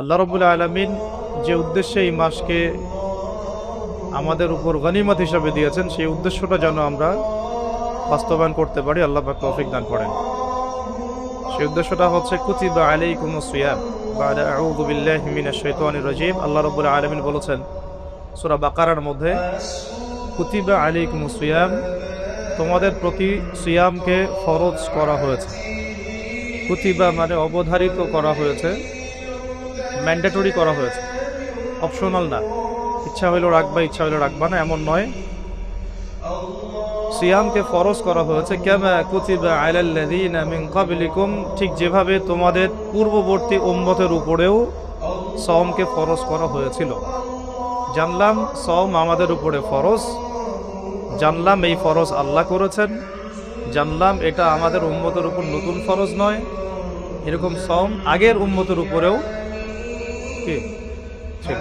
আল্লাহ রাব্বুল আলামিন যে উদ্দেশ্যে এই মাসকে আমাদের উপর গনিমত হিসাবে দিয়েছেন, সেই উদ্দেশ্যটা যেন আমরা বাস্তবায়ন করতে পারি, আল্লাহ পাক তৌফিক দান করেন। সেই উদ্দেশ্যটা হচ্ছে কুতিবা আলাইকুমুস সিয়াম বা'দা আউযু বিল্লাহি মিনাশ শাইতানির রাজীম। আল্লাহ রাব্বুল আলামিন বলেছেন সূরা বাকারার মধ্যে, কুতিবা আলাইকুমুস সিয়াম, তোমাদের প্রতি সিয়ামকে ফরজ করা হয়েছে। কুতিবা মানে অবধারিত করা হয়েছে, ম্যান্ডেটরি করা হয়েছে, অপশনাল না। ইচ্ছা হইলো রাখবা, ইচ্ছা হইলো রাখবা না, এমন নয়। সিয়ামকে ফরজ করা হয়েছে কামা কুতিবা আলাল্লাযীনা মিন ক্বাবলিকুম, ঠিক যেভাবে তোমাদের পূর্ববর্তী উম্মতের উপরেও সওমকে ফরজ করা হয়েছিল। জানলাম সওম আমাদের উপরে ফরজ, জানলাম এই ফরজ আল্লাহ করেছেন, জানলাম এটা আমাদের উম্মতের উপর নতুন ফরজ নয়। এরকম সওম আগের উম্মতের উপরেও কি ছিল।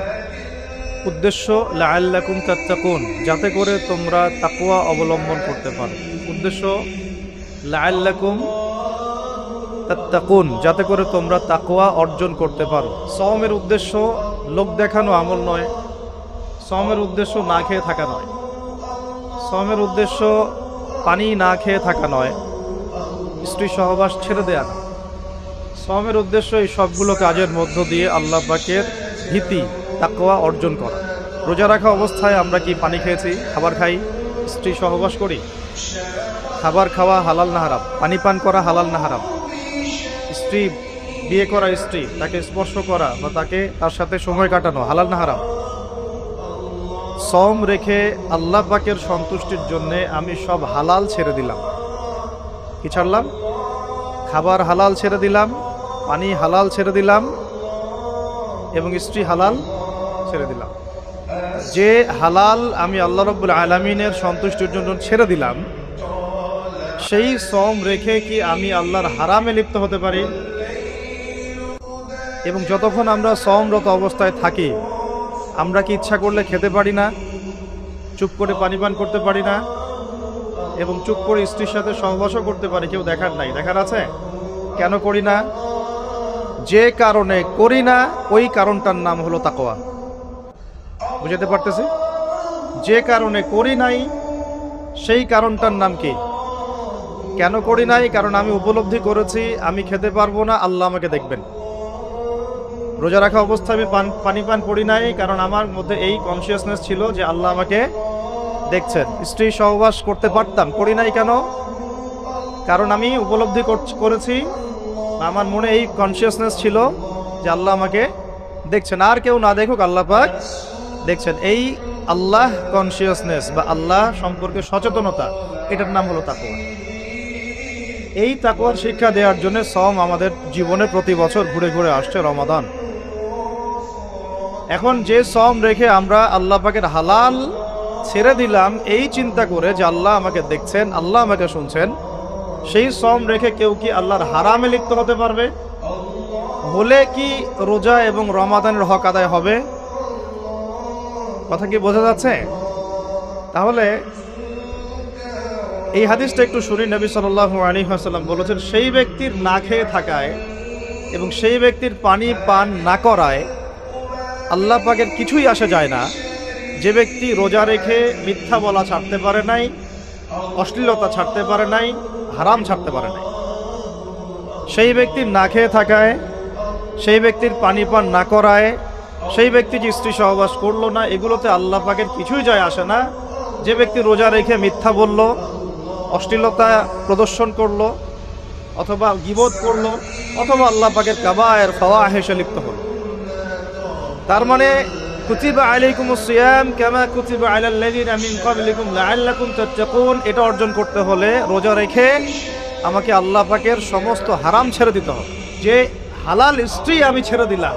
উদ্দেশ্য লাআল্লাকুম তাত্তাকুন, যাতে করে তোমরা তাকওয়া অবলম্বন করতে পারো। উদ্দেশ্য লাআল্লাকুম তাত্তাকুন, যাতে করে তোমরা তাকওয়া অর্জন করতে পারো। সওমের উদ্দেশ্য লোক দেখানো আমল নয়, সওমের উদ্দেশ্য না খেয়ে থাকা নয়, সওমের উদ্দেশ্য পানি না খেয়ে থাকা নয়, স্ত্রী সহবাস ছেড়ে দেয়া না। সওমের উদ্দেশ্য এই সবগুলো কাজের মধ্য দিয়ে আল্লাহ পাকের ভীতি তাকওয়া অর্জন করা। রোজা রাখা অবস্থায় আমরা কি পানি খেয়েছি, খাবার খাই, স্ত্রী সহবাস করি? খাবার খাওয়া হালাল না হারাম? পানি পান করা হালাল না হারাম? স্ত্রী, বিয়ে করা স্ত্রী, তাকে স্পর্শ করা বা তার সাথে সময় কাটানো হালাল না হারাম? সওম রেখে আল্লাহ পাকের সন্তুষ্টির জন্য আমি সব হালাল ছেড়ে দিলাম। কি ছাড়লাম? খাবার হালাল ছেড়ে দিলাম, পানি হালাল ছেড়ে দিলাম, এবং স্ত্রী হালাল ছেড়ে দিলাম। যে হালাল আমি আল্লাহ রাব্বুল আলামিনের সন্তুষ্টির জন্য ছেড়ে দিলাম, সেই সওম রেখে কি আমি আল্লাহর হারামে লিপ্ত হতে পারি? এবং যতক্ষণ আমরা সওমরত অবস্থায় থাকি, আমরা কি ইচ্ছা করলে খেতে পারি না, চুপ করে পানি পান করতে পারি না, এবং চুপ করে স্ত্রীর সাথে সহবাসও করতে পারি? কেউ দেখার নাই? দেখার আছে? কেন করি না? যে কারণে করি না, ওই কারণটার নাম হলো তাকওয়া। বুঝাতে পারতেছি? যে কারণে করি নাই, সেই কারণটার নাম কি? কেন করি নাই? কারণ আমি উপলব্ধি করেছি আমি খেতে পারবো না, আল্লাহ আমাকে দেখবেন। রোজা রাখা অবস্থায় আমি পানি পান করি নাই, কারণ আমার মধ্যে এই কনসিয়াসনেস ছিল যে আল্লাহ আমাকে দেখছেন। স্ত্রী সহবাস করতে পারতাম, করি নাই কেন? কারণ আমি উপলব্ধি করেছি, আমার মনে এই কনসিয়াসনেস ছিল যে আল্লাহ আমাকে দেখছেন, আর কেউ না দেখুক আল্লাহ পাক দেখছেন। এই আল্লাহ কনসিয়াসনেস বা আল্লাহ সম্পর্কে সচেতনতা, এটার নাম হলো তাকওয়া। এই তাকওয়ার শিক্ষা দেওয়ার জন্য সওম আমাদের জীবনে প্রতি বছর ঘুরে ঘুরে আসছে রমাদান। এখন যে সওম রেখে আমরা আল্লাহ পাকের হালাল ছেড়ে দিলাম এই চিন্তা করে যে আল্লাহ আমাকে দেখছেন, আল্লাহ আমাকে শুনছেন, সেই সওম রেখে কেউ কি আল্লাহর হারামে লিপ্ত হতে পারবে? হলে কি রোজা এবং রমাদানের হক আদায় হবে? কথা কি বোঝা যাচ্ছে? তাহলে এই হাদিসটা একটু শুনি। নবী সাল্লাল্লাহু আলাইহি ওয়াসাল্লাম বলেছেন, সেই ব্যক্তির না খেয়ে থাকায় এবং সেই ব্যক্তির পানি পান না করায় আল্লাহ পাকের কিছুই আসে যায় না। যে ব্যক্তি রোজা রেখে মিথ্যা বলা ছাড়তে পারে নাই, অশ্লীলতা ছাড়তে পারে নাই, হারাম ছাড়তে পারে নাই, সেই ব্যক্তির না খেয়ে থাকায়, সেই ব্যক্তির পানি পান না করায়, সেই ব্যক্তি যে স্ত্রী সহবাস করলো না, এগুলোতে আল্লাহ পাকের কিছুই যায় আসে না। যে ব্যক্তি রোজা রেখে মিথ্যা বলল, অশ্লীলতা প্রদর্শন করলো, অথবা গীবত করলো, অথবা আল্লাহ পাকের কাবায়ের ফাওয়াহিশে লিপ্ত হলো, তার মানে কুতিবা আলাইকুমুস সিয়াম কামা কুতিবা আলাল্লাযীনা মিন ক্বাবলিকুম লাআল্লাকুম তাত্তাকুন, এটা অর্জন করতে হলে রোজা রেখে আমাকে আল্লাহ পাকের সমস্ত হারাম ছেড়ে দিতে হবে। যে হালাল স্ত্রী আমি ছেড়ে দিলাম,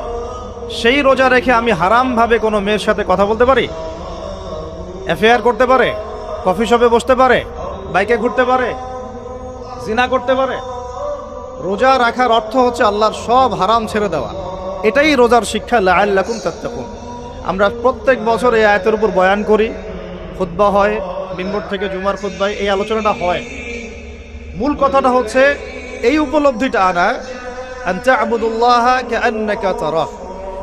সেই রোজা রেখে আমি হারামভাবে কোনো মেয়ের সাথে কথা বলতে পারি, অ্যাফেয়ার করতে পারে, কফি শপে বসতে পারে, বাইকে ঘুরতে পারে, জিনা করতে পারে? রোজা রাখার অর্থ হচ্ছে আল্লাহর সব হারাম ছেড়ে দেওয়া। এটাই রোজার শিক্ষা, লাআল্লাকুম তাত্তাকুন। আমরা প্রত্যেক বছর এই আয়াতের উপর বয়ান করি, খুতবা হয়, মিম্বর থেকে জুমার খুতবায় এই আলোচনাটা হয়। মূল কথাটা হচ্ছে এই উপলব্ধিটা আনা, আন তা'বুদুল্লাহা কাআন্নাকা তারাহ,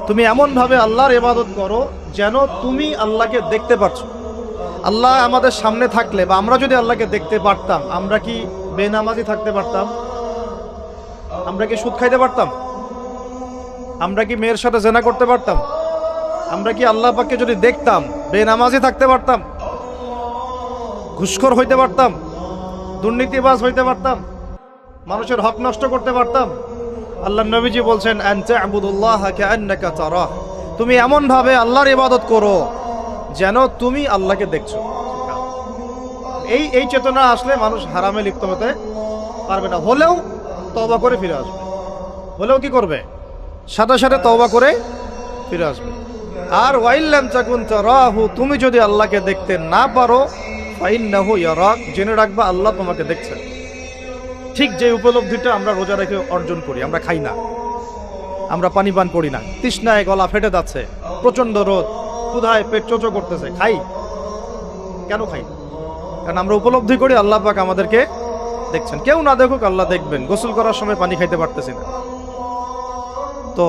তুমি এমনভাবে আল্লাহর ইবাদত করো যেন তুমি আল্লাহকে দেখতে পাচ্ছ। আল্লাহ আমাদের সামনে থাকলে বা আমরা যদি আল্লাহকে দেখতে পারতাম, আমরা কি বেনামাজি থাকতে পারতাম? আমরা কি সুদ খাইতে পারতাম? আমরা কি মেয়ের সাথে জেনা করতে পারতাম? আমরা কি আল্লাহ পাককে যদি দেখতাম বেনামাজি থাকতে পারতাম? ঘুষখোর হইতে পারতাম? দুর্নীতিবাজ হইতে পারতাম? মানুষের হক নষ্ট করতে পারতাম? আল্লাহর নবীজি বলছেন আনতা আবুদুল্লাহ কাআন্নাকা তারাহ, তুমি এমন ভাবে আল্লাহর ইবাদত করো যেন তুমি আল্লাহকে দেখছো। এই চেতনা আসলে মানুষ হারামে লিপ্ত হতে পারবে না। হলেও তওবা করে ফিরে আসবে। হলেও কি করবে? সাথে সাথে তওবা করে ফিরে আসবে। আর ওয়াইল্লাম তাকুন তারাহু, তুমি যদি আল্লাহকে দেখতে না পারো ফাইন্নাহু ইয়ারাক, জেনে রাখবা আল্লাহ তোমাকে দেখছেন। ঠিক যে উপলব্ধিটা আমরা রোজা রেখে অর্জন করি, আমরা খাই না, আমরা পানি পান করি না, তৃষ্ণায় গলা ফেটে যাচ্ছে, প্রচন্ড রোদ, ক্ষুধায় পেট চোচো করতেছে, খাই কেন? খাই কারণ আমরা উপলব্ধি করি আল্লাহ পাক আমাদেরকে দেখছেন। কেউ না দেখুক আল্লাহ দেখবেন। গোসল করার সময় পানি খাইতে পারতেছি না। তো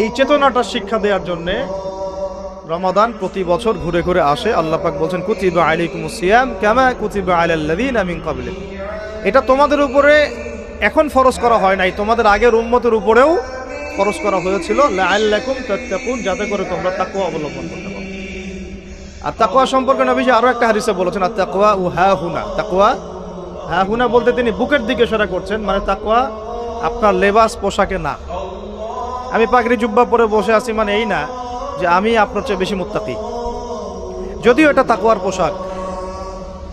এই চেতনাটা শিক্ষা দেওয়ার জন্যে রমাদান প্রতি বছর ঘুরে ঘুরে আসে। আল্লাহ পাক বলছেন কুতিবা আলাইকুমুস সিয়াম কামা কুতিবা আলাল লাযিনা মিন ক্বাবলিকুম, এটা তোমাদের উপরে এখন ফরজ করা হয় নাই, তোমাদের আগের উম্মতের উপরেও ফরজ করা হয়েছিল লাআল্লাকুম তাত্তাকুন, যাতে করে তোমরা তাকওয়া অবলম্বন করতে পারো। আর তাকওয়া সম্পর্কে নবীজি আরো একটা হাদিসে বলেছেন আত তাকওয়া হাহুনা, তাকওয়া হাহুনা বলতে তিনি বুকের দিকে ইশারা করছেন, মানে তাকওয়া আপনার লেবাস পোশাকে না। আমি পাগড়ি জুব্বা পরে বসে আছি মানে এই না যে আমি আপনার চেয়ে বেশি মুত্তাকি, যদিও এটা তাকওয়ার পোশাক।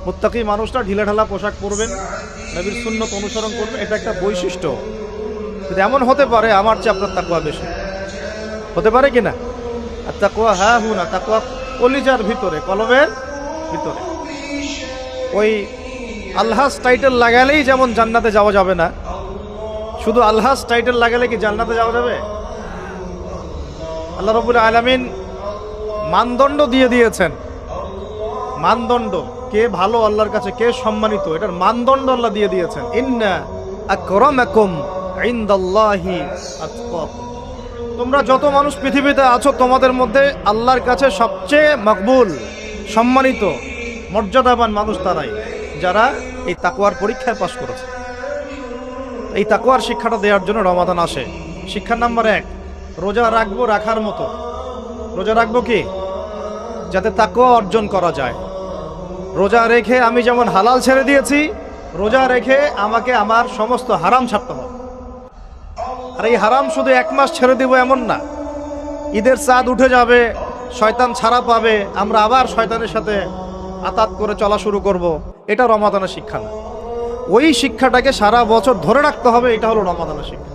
মুত্তাকি মানুষটা ঢিলাঢালা পোশাক পরবেন, নবীর সুন্নত অনুসরণ করবেন, এটা একটা বৈশিষ্ট্য। যদি এমন হতে পারে আমার চেয়ে আপনার তাকওয়া বেশি, হতে পারে কিনা? আর তাকওয়া হাহুনা, তাকওয়া কলিজার ভিতরে, কলবের ভিতরে। ওই আলহাজ টাইটেল লাগালেই যেমন জান্নাতে যাওয়া যাবে না, শুধু আলহাজ টাইটেল লাগালে কি জান্নাতে যাওয়া যাবে? আল্লাহ রাব্বুল আলামিন মানদণ্ড দিয়ে দিয়েছেন। মানদণ্ড, কে ভালো আল্লাহর কাছে, কে সম্মানিত, এটার মানদণ্ড আল্লাহ দিয়ে দিয়েছেন। ইন্না আকরামাকুম ইনদাল্লাহি আতকাকুম, তোমরা যত মানুষ পৃথিবীতে আছো তোমাদের মধ্যে আল্লাহর কাছে সবচেয়ে মকবুল, সম্মানিত, মর্যাদাবান মানুষ তারাই যারা এই তাকওয়ার পরীক্ষায় পাশ করেছে। এই তাকওয়ার শিক্ষাটা দেওয়ার জন্য রমাদান আসে। শিক্ষা নাম্বার 1, রোজা রাখবো রাখার মতো। রোজা রাখবো কি? যাতে তাকওয়া অর্জন করা যায়। রোজা রেখে আমি যেমন হালাল ছেড়ে দিয়েছি, রোজা রেখে আমাকে আমার সমস্ত হারাম ছাড়তে হবে। আর এই হারাম শুধু 1 মাস ছেড়ে দিব এমন না। ঈদের চাঁদ উঠে যাবে, শয়তান ছাড়া পাবে, আমরা আবার শয়তানের সাথে আতাত করে চলা শুরু করব, এটা রমাদানের শিক্ষা না। ওই শিক্ষাটাকে সারা বছর ধরে রাখতে হবে, এটা হলো রমাদানের শিক্ষা।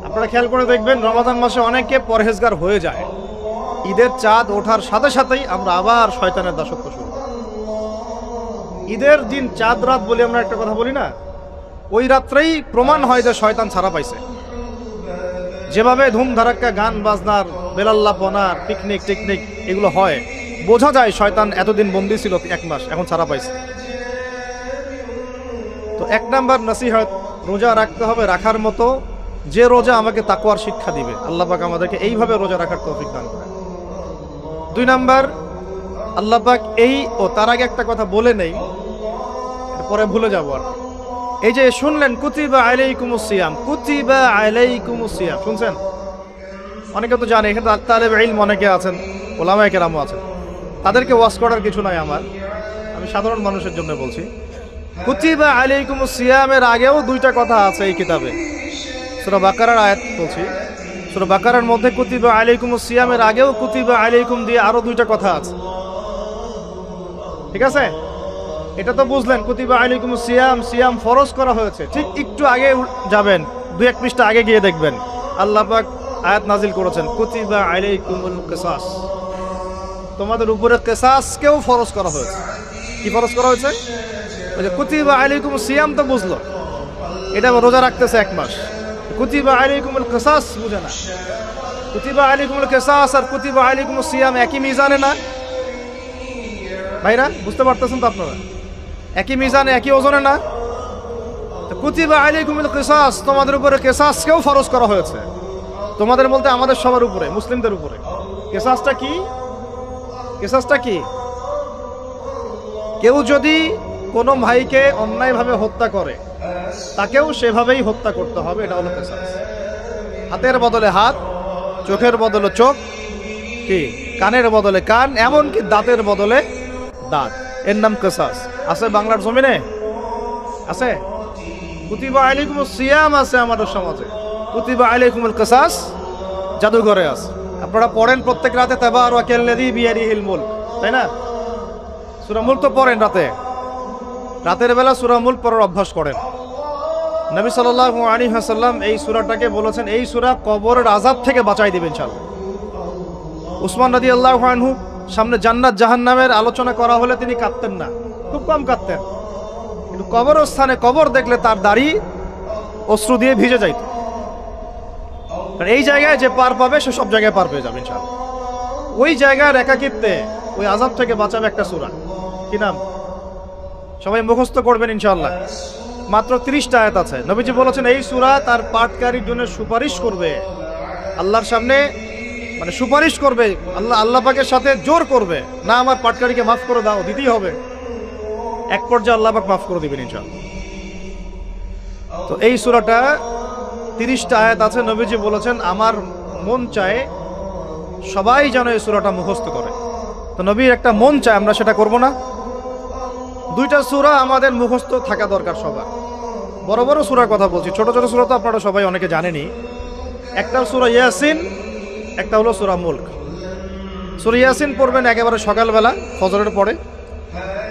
আপনারা খেয়াল করে দেখবেন রমাদান মাসে অনেকে পরহেজগার হয়ে যায়, ঈদের চাঁদ ওঠার সাথে সাথেই আমরা আবার শয়তানের দাসত্ব শুরু করি। ঈদের দিন চাঁদ রাত বলি আমরা একটা কথা বলি না, ওই রাত্রেই প্রমাণ হয় যে শয়তান ছাড়া পাইছে। যেভাবে ধুমধারাক্কা গান বাজনার, বেলাল্লাপনার, পিকনিক টিকনিক এগুলো হয়, বোঝা যায় শয়তান এতদিন বন্দী ছিল 1 মাস, এখন ছাড়া পাইছে। তো 1 নাম্বার নসিহত, রোজা রাখতে হবে রাখার মতো, যে রোজা আমাকে তাকওয়ার শিক্ষা দিবে। আল্লাহ পাক আমাদেরকে এইভাবে রোজা রাখার তৌফিক দান করেন। 2 নাম্বার, আল্লাহ পাক তার আগে একটা কথা বলে নেই, পরে ভুলে যাবো আর। এই যে শুনলেন কুতিবা আলাইকুমুস সিয়াম, কুতিবা আলাইকুমুস সিয়াম, শুনছেন? অনেকে তো জানে, এখানে তালেব ইলম অনেকে আছেন, ওলামায়ে কেরামও আছেন, তাদেরকে ওয়াজ করার কিছু নাই আমার, আমি সাধারণ মানুষের জন্য বলছি। কুতিবা আলাইকুমুস সিয়ামের আগেও 2টা কথা আছে এই কিতাবে। সূরা বাকারার আয়াত বলছি, সূরা বাকারার মধ্যে কুতিবা আলাইকুমুস সিয়ামের আগেও কুতিবা আলাইকুম দিয়ে আরো 2টা কথা আছে, ঠিক আছে? এটা তো বুঝলেন কুতিবা আলাইকুমুস সিয়াম, সিয়াম ফরজ করা হয়েছে। ঠিক একটু আগে যাবেন, 2-1 পৃষ্ঠা আগে গিয়ে দেখবেন আল্লাহ পাক আয়াত নাজিল করেছেন কুতিবা আলাইকুমুল কিসাস, তোমাদের উপরে কিসাসকেও ফরজ করা হয়েছে। কি ফরজ করা হয়েছে? ওই যে কুতিবা আলাইকুমুস সিয়াম তো বুঝলো, এটা রোজা রাখতেছে 1 মাস। কুতিবা আলাইকুমুল কিসাস বুঝে না। কুতিবা আলাইকুমুল কিসাস আর কুতিবা আলাইকুমুস সিয়াম একই মিজানে না ভাইরা? বুঝতে পারতেছেন তো আপনারা? একই মিজানে, একই ওজনে না? কুতিবা আলাইকুমুল কিসাস, তোমাদের উপরে কিসাসকেও ফরজ করা হয়েছে। তোমাদের বলতে আমাদের সবার উপরে, মুসলিমদের উপরে। কেসাসটা কি? কেসাসটা কি? কেউ যদি কোনো ভাইকে অন্যায়ভাবে হত্যা করে, তাকেও সেভাবেই হত্যা করতে হবে, এটা হলো কেসাস। হাতের বদলে হাত, চোখের বদলে চোখ, কি কানের বদলে কান, এমনকি দাঁতের বদলে দাঁত, এর নাম কেসাস। আছে বাংলার জমিনে? আছে? কুতিবা আলাইকুমুস সিয়াম আছে আমাদের সমাজে, কুতিবা আলাইকুমুল কিসাস জাদুঘরে আছে। আপনারা পড়েন প্রত্যেক রাতে তাবারাকাল্লাযী বিয়াদিহিল মুলক, তাই না? সূরা মুলক তো পড়েন রাতে, রাতের বেলা সূরা মুলক পড়ার অভ্যাস করেন। নবী সাল্লাল্লাহু আলাইহি ওয়াসাল্লাম এই সূরাটাকে বলেছেন এই সূরা কবরের আযাব থেকে বাঁচাই দিবে ইনশাআল্লাহ। উসমান রাদিয়াল্লাহু আনহু সামনে জান্নাত জাহান্নামের আলোচনা করা হলে তিনি কাঁদতেন না, খুব কম কাঁদতেন, কিন্তু কবরস্থানে কবর দেখলে তার দাড়ি অশ্রু দিয়ে ভিজে যাইত। কারণ এই জায়গায় যে পার পাবে সে সব জায়গায় পার পেয়ে যাবে ইনশাআল্লাহ। ওই জায়গার একাকিত্বে ওই আযাব থেকে বাঁচাবে একটা সূরা, কি নাম? সবাই মুখস্থ করবেন ইনশাআল্লাহ। মাত্র 30টা আয়াত আছে। নবীজি বলেছেন এই সূরা তার পাঠকারীর জন্য সুপারিশ করবে আল্লাহর সামনে, মানে সুপারিশ করবে আল্লাহ পাকের সাথে জোর করবে, না আমার পাঠকারীকে মাফ করে দাও, দিতেই হবে। এক পর্যায়ে আল্লাহ পাক মাফ করে দিবেন ইনশাআল্লাহ। তো এই সূরাটা 30টা আয়াত আছে। নবীজি বলেছেন আমার মন চায় সবাই যেন এই সূরাটা মুখস্থ করে। তো নবীর একটা মন চায়, আমরা সেটা করব না? 2টা সূরা আমাদের মুখস্থ থাকা দরকার সবার। বড় বড় সূরার কথা বলছি, ছোট ছোট সূরা তো আপনারা সবাই অনেকে জানেনই। একটা সূরা ইয়াসিন, একটা হলো সূরা মুলক। সূরা ইয়াসিন পড়বেন একেবারে সকালবেলা ফজরের পরে,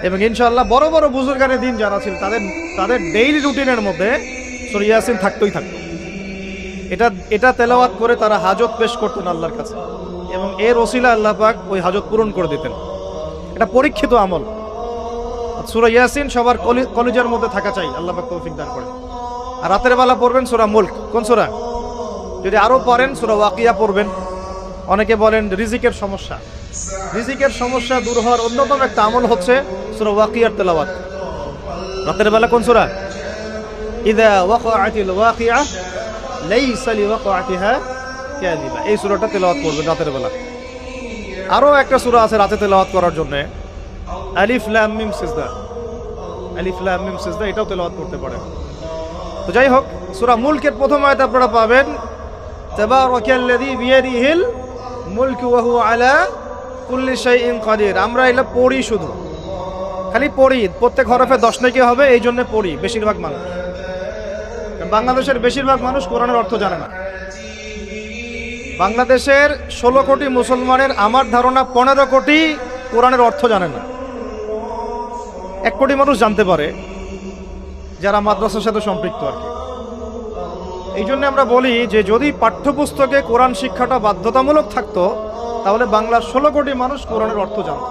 এবং ইনশাআল্লাহ বড় বড় বুজুর্গানের দিন যারা ছিল তাদের ডেইলি রুটিনের মধ্যে সূরা ইয়াসিন থাকতোই থাকতো। এটা তেলাওয়াত করে তারা হাজত পেশ করতেন আল্লাহর কাছে, এবং এর ওসিলা আল্লাহ পাক ওই হাজত পূরণ করে দিতেন। এটা পরীক্ষিত আমল। সূরা ইয়াসিন সবার কলিজার মধ্যে থাকা চাই, আল্লাহ পাক তৌফিক দান করেন। আর রাতের বেলা পড়বেন সূরা মুলক। কোন সূরা? যদি আরো পড়েন সূরা ওয়াকিয়া পড়বেন। অনেকে বলেন রিজিকের সমস্যা, রিজিকের সমস্যা দূর হওয়ার অন্যতম একটা আমল হচ্ছে সূরা ওয়াকিয়ার তেলাওয়াত। রাতের বেলা কোন সূরা? ইযা ওয়াকাআতিল ওয়াকিআ লাইসা লিওয়াকাআতিহা কাযিবা, এই সূরাটা তেলাওয়াত করবেন রাতের বেলা। আরো একটা সূরা আছে রাতে তেলাওয়াত করার জন্য, আলিফ লাম মিম সিজদা। আলিফ লাম মিম সিজদা, এটাও তেলাওয়াত করতে পারেন। তো যাই হোক, সূরা মুলকের প্রথম আয়াত আপনারা পাবেন তাবারাকাল্লাযী বিয়াদিহিল মুলকু ওয়া হুয়া আলা কুল্লি শাইইন কাদির। আমরা এটা পড়ি, শুধু খালি পড়ি, প্রত্যেক হরফে 10 নেকি হবে, এই জন্য পড়ি বেশিরভাগ মানুষ। বাংলাদেশের বেশিরভাগ মানুষ কোরআনের অর্থ জানে না। বাংলাদেশের 16 কোটি মুসলমানের আমার ধারণা 15 কোটি কোরআনের অর্থ জানে না। 1 কোটি মানুষ জানতে পারে যারা মাদ্রাসার সাথে সম্পৃক্ত আর কি। এই জন্য আমরা বলি যে যদি পাঠ্যপুস্তকে কোরআন শিক্ষাটা বাধ্যতামূলক থাকতো তাহলে বাংলার 16 কোটি মানুষ কোরআনের অর্থ জানত।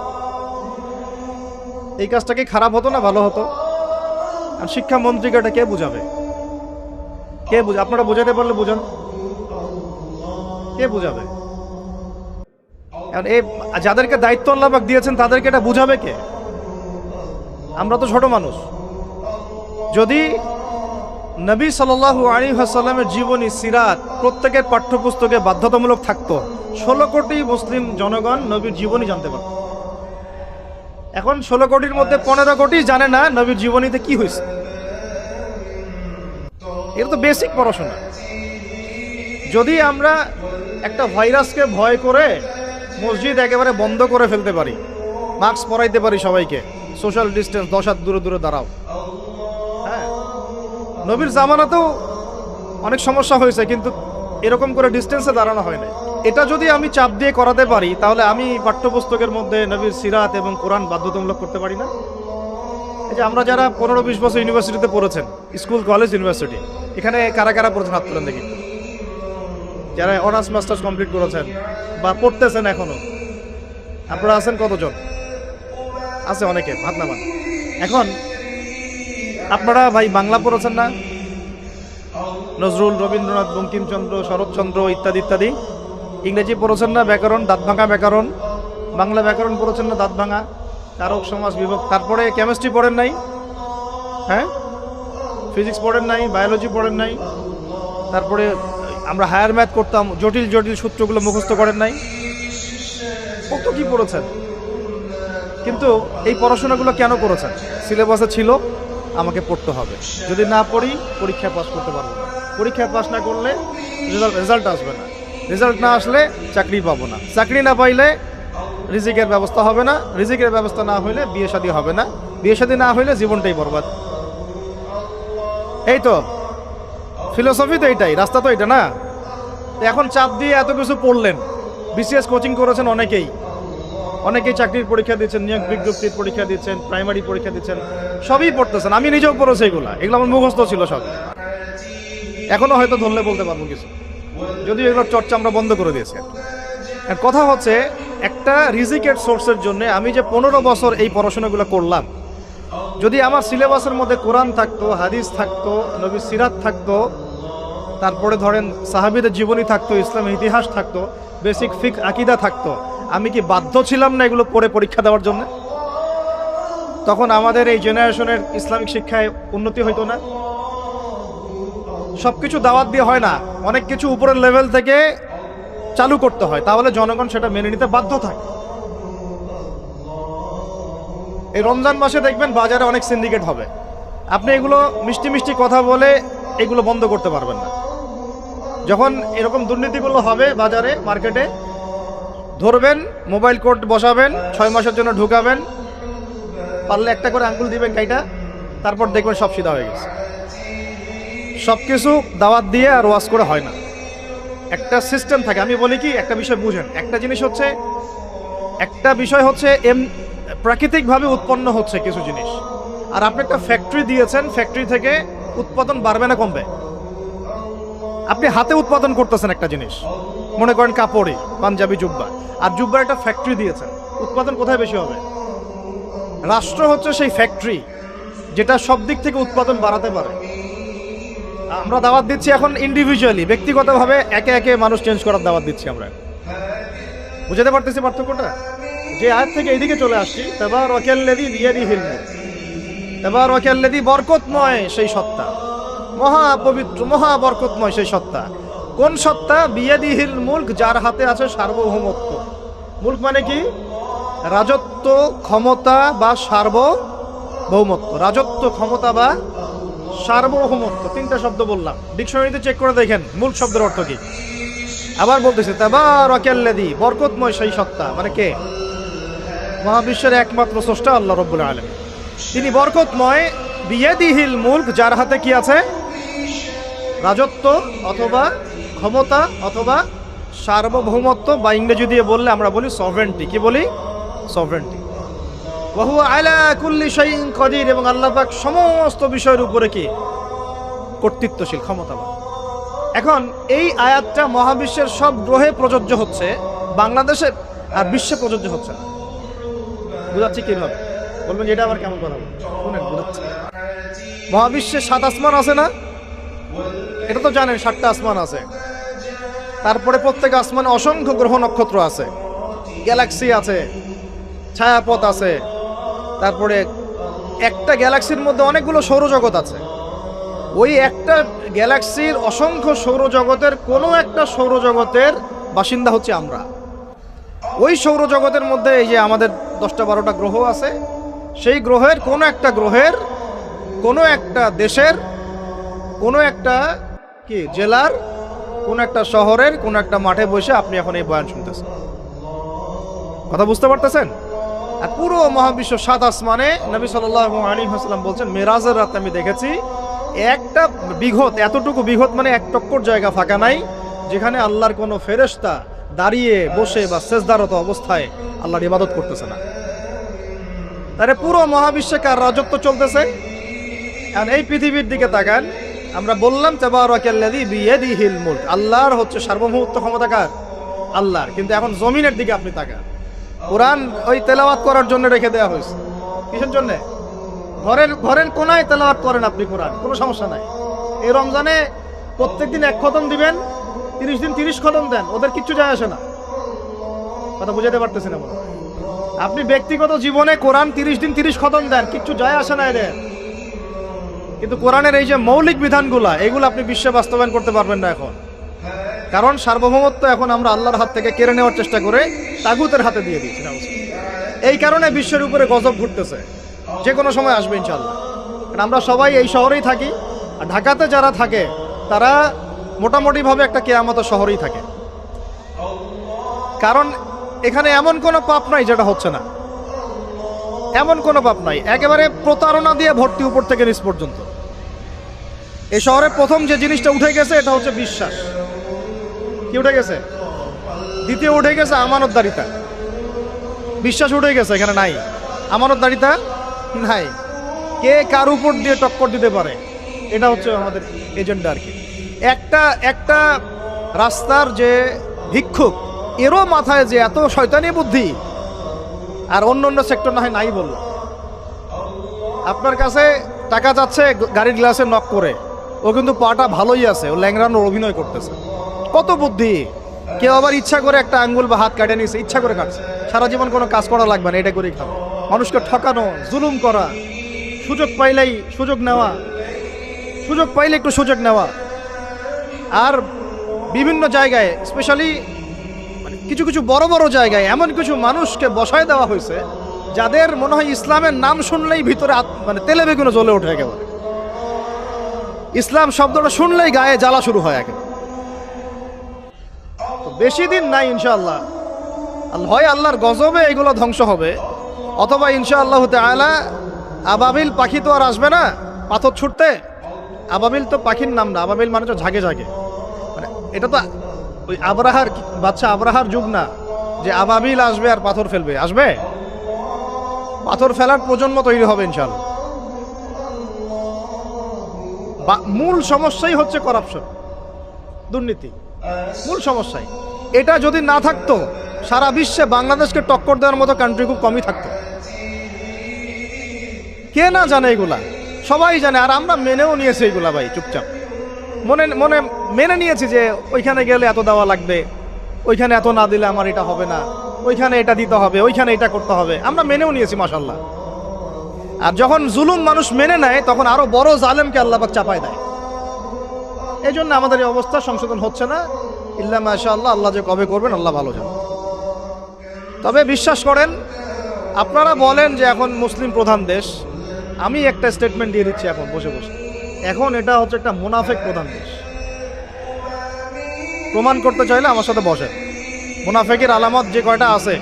এই কাজটা কি খারাপ হতো না ভালো হতো? আর শিক্ষামন্ত্রীকে এটা কে বুঝাবে? কে বুঝাবে? আপনারা বোঝাতে পারলে বুঝান, কে বুঝাবে? এই যাদেরকে দায়িত্ব আল্লাহ পাক দিয়েছেন তাদেরকে এটা বুঝাবে কে? আমরা তো ছোট মানুষ। যদি নবী সাল্লাল্লাহু আলাইহি ওয়াসাল্লামের জীবনী সিরাত প্রত্যেকের পাঠ্যপুস্তকে বাধ্যতামূলক থাকতো, 16 কোটি মুসলিম জনগণ নবীর জীবনী জানতে পারত। এখন 16 কোটির মধ্যে 15 কোটি জানে না নবীর জীবনীতে কি হয়েছে। এটা তো বেসিক পড়াশোনা। যদি আমরা একটা ভাইরাসকে ভয় করে মসজিদ একেবারে বন্ধ করে ফেলতে পারি, মাস্ক পরাইতে পারি সবাইকে, সোশ্যাল ডিস্টেন্স 10 হাত দূরে দূরে দাঁড়াও, হ্যাঁ, নবীর জামানাতেও অনেক সমস্যা হয়েছে, কিন্তু এরকম করে ডিস্টেন্সে দাঁড়ানো হয় না। এটা যদি আমি চাপ দিয়ে করাতে পারি তাহলে আমি পাঠ্যপুস্তকের মধ্যে নবীর সিরাত এবং কোরআন বাধ্যতামূলক করতে পারি না? এই যে আমরা যারা 15-20 বছর ইউনিভার্সিটিতে পড়েছেন, স্কুল কলেজ ইউনিভার্সিটি, এখানে কারা কারা পড়েছেন হাত তুলেন দেখি। যারা অনার্স মাস্টার্স কমপ্লিট করেছেন বা পড়তেছেন এখনো, আপনারা আছেন কতজন? আছে অনেকে, হাত নামান। এখন আপনারা ভাই বাংলা পড়েছেন না? নজরুল, রবীন্দ্রনাথ, বঙ্কিমচন্দ্র, শরৎচন্দ্র ইত্যাদি ইত্যাদি। ইংরেজি পড়েছেন না? ব্যাকরণ, দাঁত ভাঙা ব্যাকরণ। বাংলা ব্যাকরণ পড়েছেন না? দাঁত ভাঙা, কারক, সমাস, বিভক্তি। তারপরে কেমিস্ট্রি পড়েন নাই? হ্যাঁ, ফিজিক্স পড়েন নাই? বায়োলজি পড়েন নাই? তারপরে আমরা হায়ার ম্যাথ করতাম, জটিল জটিল সূত্রগুলো মুখস্থ করেন নাই? কত কি পড়েছেন, কিন্তু এই পড়াশোনাগুলো কেন করেছেন? সিলেবাসে ছিল আমাকে পড়তে হবে, যদি না পড়ি পরীক্ষায় পাস করতে পারবো না, পরীক্ষায় পাস না করলে রেজাল্ট আসবে না, রেজাল্ট না আসলে চাকরি পাবো না, চাকরি না পাইলে রিজিকের ব্যবস্থা হবে না, রিজিকের ব্যবস্থা না হইলে বিয়ে শাদী হবে না, বিয়ে শাদী না হইলে জীবনটাই বরবাদ। এই তো ফিলোসফি, তো এইটাই, রাস্তা তো এটা না। এখন চাপ দিয়ে এত কিছু পড়লেন, বিসিএস কোচিং করেছেন অনেকেই চাকরির পরীক্ষা দিচ্ছেন, নিয়োগ বিজ্ঞপ্তির পরীক্ষা দিচ্ছেন, প্রাইমারি পরীক্ষা দিচ্ছেন, সবই পড়তেছেন। আমি নিজেও পড়েছি এগুলো আমার মুখস্থ ছিল সব, এখনো হয়তো ধরলে বলতে পারবো কিছু, যদিও এগুলোর চর্চা আমরা বন্ধ করে দিয়েছি। কথা হচ্ছে একটা রিজিকের সোর্সের জন্য আমি যে 15 বছর এই পড়াশোনাগুলো করলাম, যদি আমার সিলেবাসের মধ্যে কোরআন থাকতো, হাদিস থাকতো, নবী সিরাত থাকতো, তারপরে ধরেন সাহাবীদের জীবনী থাকতো, ইসলামের ইতিহাস থাকতো, বেসিক ফিক আকীদা থাকতো, আমি কি বাধ্য ছিলাম না এগুলো পড়ে পরীক্ষা দেওয়ার জন্য? তখন আমাদের এই জেনারেশনের ইসলামিক শিক্ষায় উন্নতি হইতো না। সবকিছু দাওয়াত দিয়ে হয় না, অনেক কিছু উপরের লেভেল থেকে চালু করতে হয়, তাহলে জনগণ সেটা মেনে নিতে বাধ্য থাকে। এই রমজান মাসে দেখবেন বাজারে অনেক সিন্ডিকেট হবে, আপনি এগুলো মিষ্টি মিষ্টি কথা বলে এগুলো বন্ধ করতে পারবেন না। যখন এরকম দুর্নীতিগুলো হবে বাজারে, মার্কেটে, ধরবেন, মোবাইল কোর্ট বসাবেন, 6 মাসের জন্য ঢুকাবেন, পারলে একটা করে আঙ্গুল দিবেন গাইটা, তারপর দেখবেন সব সিধা হয়ে গেছে। সব কিছু দাওয়াত দিয়ে আর ওয়াজ করে হয় না, একটা সিস্টেম থাকে। আমি বলি কি, একটা বিষয় বুঝেন, একটা জিনিস হচ্ছে, একটা বিষয় হচ্ছে প্রাকৃতিকভাবে উৎপন্ন হচ্ছে কিছু জিনিস, আর আপনি একটা ফ্যাক্টরি দিয়েছেন, ফ্যাক্টরি থেকে উৎপাদন বাড়বে না কমবে? আপনি হাতে উৎপাদন করতেছেন একটা জিনিস, মনে করেন কাপড়ে পাঞ্জাবি জুব্বা, আর জুব্বার একটা ফ্যাক্টরি দিয়েছেন, উৎপাদন কোথায় বেশি হবে? রাষ্ট্র হচ্ছে সেই ফ্যাক্টরি যেটা সব দিক থেকে উৎপাদন বাড়াতে পারে। আমরা দাওয়াত দিচ্ছি এখন ইন্ডিভিজুয়ালি, ব্যক্তিগতভাবে একে একে মানুষ চেঞ্জ করার দাওয়াত দিচ্ছি আমরা। বুঝাতে পারতেছি পার্থক্যটা? যে আয়াত থেকে এইদিকে চলে আসছি, তাবারাকাল্লাযী বিয়াদিহিল মুলক, তাবারাকাল্লাযী বরকতময় সেই সত্তা, মহা পবিত্র মহা বরকতময় সেই সত্তা। কোন সত্তা? বিয়াদিহিল মুলক, যার হাতে আছে সার্বভৌমত্ব। মুলক মানে কি? রাজত্ব, ক্ষমতা বা সার্বভৌমত্ব। রাজত্ব, ক্ষমতা বা সার্বভৌমত্ব, তিনটা শব্দ বললাম, ডিকশনারিতে চেক করে দেখেন মুলক শব্দের অর্থ কি। আবার বলতেছে তাবারাকাল্লাযী, বরকতময় সেই সত্তা, মানে কে? মহাবিশ্বের একমাত্র স্রষ্টা আল্লাহ রাব্বুল আলামিন, তিনি বরকতময়। বিয়াদিহিল মুলক, যার হাতে কি আছে? রাজত্ব অথবা ক্ষমতা অথবা সার্বভৌমত্ব, বা ইংরেজি দিয়ে বললে আমরা বলি সভরেন্টি। কি বলি? সভরেন্টি। ওয়া হুয়া আলা কুল্লি শাইইন কাদির, এবং আল্লাহ পাক সমস্ত বিষয়ের উপরে কি? কর্তৃত্বশীল, ক্ষমতাবান। এখন এই আয়াতটা মহাবিশ্বের সব গ্রহে প্রযোজ্য হচ্ছে, বাংলাদেশে আর বিশ্বে প্রযোজ্য হচ্ছে না। বুঝাচ্ছি কিভাবে? বলবেন এটা আবার কেমন কথা? শুনেন, বুঝাচ্ছি। মহাবিশ্বে 7 আসমান আছে না? এটা তো জানেন, 7টা আসমান আছে। তারপরে প্রত্যেক আসমানে অসংখ্য গ্রহ নক্ষত্র আছে, গ্যালাক্সি আছে, ছায়াপথ আছে, তারপরে একটা গ্যালাক্সির মধ্যে অনেকগুলো সৌরজগৎ আছে। ওই একটা গ্যালাক্সির অসংখ্য সৌরজগতের কোনো একটা সৌরজগতের বাসিন্দা হচ্ছে আমরা। ওই সৌরজগতের মধ্যে এই যে আমাদের 10টা-12টা গ্রহ আছে, সেই গ্রহের কোনো একটা গ্রহের, কোনো একটা দেশের, কোনো একটা কি জেলার, কোনো একটা শহরের, কোনো একটা মাঠে বসে আপনি এখন এই বয়ান শুনতেছেন। কথা বুঝতে পারতেছেন? আর পুরো মহাবিশ্ব 7 আসমানে নবী সাল্লাল্লাহু আলাইহি ওয়াসাল্লাম বলছেন, মেরাজের রাতে আমি দেখেছি একটা বিঘত, এতটুকু বিঘত মানে 1 টক্কর জায়গা ফাঁকা নাই যেখানে আল্লাহর কোনো ফেরেশতা দাঁড়িয়ে বসে বা সেজদারত অবস্থায় আল্লাহর ইবাদত করতেছে না। তাহলে পুরো মহাবিশ্বে কার রাজত্ব চলতেছে? আর এই পৃথিবীর দিকে তাকান, আমরা বললাম তাবারাকাল্লাযী বিয়াদিহিল মুলক, আল্লাহর হচ্ছে সার্বভৌমত্ব, ক্ষমতা কার? আল্লাহর। কিন্তু এখন জমিনের দিকে আপনি তাকান, কোরআন ওই তেলাওয়াত করার জন্য রেখে দেওয়া হয়েছে। কিসের জন্য? ঘরের কোনায় তেলাওয়াত করেন আপনি কোরআন, কোনো সমস্যা নাই। এই রমজানে প্রত্যেকদিন 1 খতম দিবেন, 30 দিন 30 খতম দেন, ওদের কিচ্ছু যায় আসে না। কথা বুঝাতে পারতেছি না মনে হয়? আপনি ব্যক্তিগত জীবনে কোরআন 30 দিন 30 খতম দেন, কিচ্ছু যায় আসে না এদের। কিন্তু কোরআনের এই যে মৌলিক বিধানগুলা, এগুলো আপনি বিশ্বে বাস্তবায়ন করতে পারবেন না এখন। কারণ সার্বভৌমত্ব এখন আমরা আল্লাহর হাত থেকে কেড়ে নেওয়ার চেষ্টা করে তাগুতের হাতে দিয়ে দিয়েছি। এই কারণে বিশ্বের উপরে গজব ঘুরতেছে, যে কোনো সময় আসবে ইনশাআল্লাহ। কারণ আমরা সবাই এই শহরেই থাকি, আর ঢাকাতে যারা থাকে তারা মোটামুটিভাবে একটা কেয়ামতের শহরেই থাকে। কারণ এখানে এমন কোনো পাপ নাই যেটা হচ্ছে না, এমন কোনো পাপ নাই। একেবারে প্রতারণা দিয়ে ভর্তি উপর থেকে নিচ পর্যন্ত। এই শহরে প্রথম যে জিনিসটা উঠে গেছে এটা হচ্ছে বিশ্বাস। কি উঠে গেছে? দ্বিতীয় উঠে গেছে আমানতদারিতা। বিশ্বাস উঠে গেছে, এখানে নাই। আমানতদারিতা নাই। কে কার উপর দিয়ে টক্কর দিতে পারে, এটা হচ্ছে আমাদের এজেন্ডা আর কি। একটা রাস্তার যে ভিক্ষুক, এরও মাথায় যে এত শয়তানি বুদ্ধি, আর অন্য সেক্টর না হয় নাই বলল। আপনার কাছে টাকা যাচ্ছে গাড়ির গ্লাসে নক করে, ও কিন্তু পাটা ভালোই আছে, ও ল্যাংড়ানোর অভিনয় করতেছে। কত বুদ্ধি! কেউ আবার ইচ্ছা করে একটা আঙ্গুল বা হাত কাটে নিয়েছে, ইচ্ছা করে কাটছে। সারা জীবন কোনো কাজ করা লাগবে না, এটা করেই খাবে। মানুষকে ঠকানো, জুলুম করা, সুযোগ পাইলেই সুযোগ নেওয়া, সুযোগ পাইলে একটু সুযোগ নেওয়া। আর বিভিন্ন জায়গায়, স্পেশালি কিছু কিছু বড় বড় জায়গায় এমন কিছু মানুষকে বসায় দেওয়া হয়েছে যাদের মনে হয় ইসলামের নাম শুনলেই ভিতরে তেলে বেগুনে জ্বলে ওঠে একেবারে। ইসলাম শব্দটা শুনলেই গায়ে জ্বালা শুরু হয় একেবারে। বেশি দিন নাই ইনশাআল্লাহ, হয় আল্লাহর গজবে এগুলো ধ্বংস হবে, অথবা ইনশাআল্লাহ তাআলা আবাবিল পাখি তো আর আসবে না পাথর ছুটতে। আবাবিল তো পাখির নাম না, আবাবিল মানে তো ঝাঁকে ঝাঁকে। এটা তো ওই আবরাহার বাচ্চা আবরাহার যুগ না যে আবাবিল আসবে আর পাথর ফেলবে। আসবে, পাথর ফেলার প্রজন্ম তৈরি হবে ইনশাআল্লাহ। মূল সমস্যাই হচ্ছে করাপশন, দুর্নীতি, মূল সমস্যাই। এটা যদি না থাকতো, সারা বিশ্বে বাংলাদেশকে টক্কর দেওয়ার মতো কান্ট্রি খুব কমই থাকতো। কে না জানে এগুলা? সবাই জানে, আর আমরা মেনেও নিয়েছি এগুলা ভাই, চুপচাপ মনে মনে মেনে নিয়েছি যে ওইখানে গেলে এত দেওয়া লাগবে, ওইখানে এত না দিলে আমার এটা হবে না, ওইখানে এটা দিতে হবে, ওইখানে এটা করতে হবে। আমরা মেনেও নিয়েছি মাশাআল্লাহ। আর যখন জুলুম মানুষ মেনে নেয়, তখন আরো বড় জালেমকে আল্লাহ পাক চাপায় দেয়। এই জন্য আমাদের এই অবস্থা সংশোধন হচ্ছে না। ইল্লা মাশাআল্লাহ, আল্লাহ যে কবে করবেন আল্লাহ ভালো জানেন। তবে বিশ্বাস করেন, আপনারা বলেন যে এখন মুসলিম প্রধান দেশ, আমি একটা স্টেটমেন্ট দিয়ে দিচ্ছি এখন বসে বসে, এখন এটা হচ্ছে একটা মুনাফেক প্রধান দেশ। প্রমাণ করতে চাইলে আমার সাথে বসেন। মুনাফেকের আলামত যে কয়টা আছে,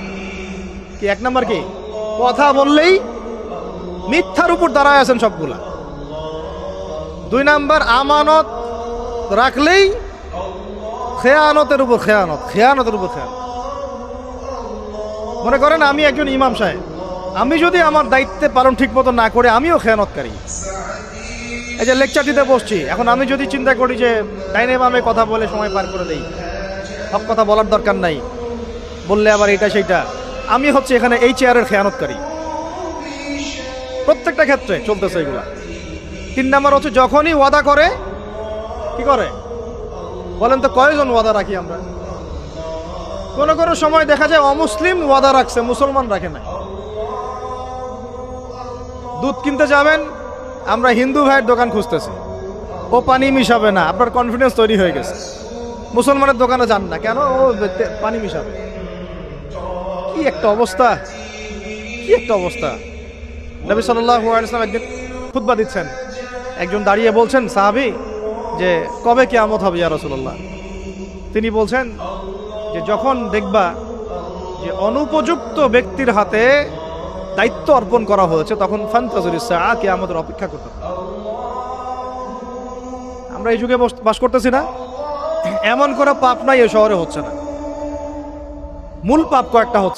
কি এক নাম্বার কি? কথা বললেই মিথ্যার উপর দাঁড়ায় আছেন সবগুলা। 2 নাম্বার, আমানত রাখলেই খেয়ানতের উপর খেয়ানত, খেয়ানতের উপর খেয়ানত। মনে করেন আমি একজন ইমাম সাহেব, আমি যদি আমার দায়িত্বে পালন ঠিক মতো না করে আমিও খেয়ানতকারী। এই যে লেকচার দিতে বসছি, এখন আমি যদি চিন্তা করি যে ডাইনে বামে কথা বলে সময় পার করে দেই, সব কথা বলার দরকার নাই, বললে আবার এটা সেইটা, আমি হচ্ছে এখানে এই চেয়ারের খেয়ানতকারী। প্রত্যেকটা ক্ষেত্রে চলতেছে এগুলা। 3 নাম্বার হচ্ছে যখনই ওয়াদা করে, কি করে বলেন তো? কয়জন ওয়াদা রাখি আমরা? কোনো কোনো সময় দেখা যায় অমুসলিম ওয়াদা রাখছে, মুসলমান রাখে না। দুধ কিনতে যাবেন, আমরা হিন্দু ভাইয়ের দোকান খুঁজতেছি, ও পানি মিশাবে না, আপনার কনফিডেন্স তৈরি হয়ে গেছে। মুসলমানের দোকানে যান না কেন? ও পানি মিশাবে। কি একটা অবস্থা, কি একটা অবস্থা! নবী সাল্লাল্লাহু আলাইহি ওয়াসাল্লাম একদিন খুতবা দিচ্ছেন, একজন দাঁড়িয়ে বলছেন সাহাবী যে কবে কিয়ামত হবে ইয়া রাসূলুল্লাহ? তিনি বলছেন যে যখন দেখবা যে অনুপযুক্ত ব্যক্তির হাতে দায়িত্ব অর্পণ করা হয়েছে, তখন ফান্তাযুরিস সাআ, কিয়ামতের অপেক্ষা করতে হবে। আমরা এই যুগে বাস করতেছি না? এমন করে পাপ নাই এ শহরে হচ্ছে না। মূল পাপ কয়েকটা হচ্ছে।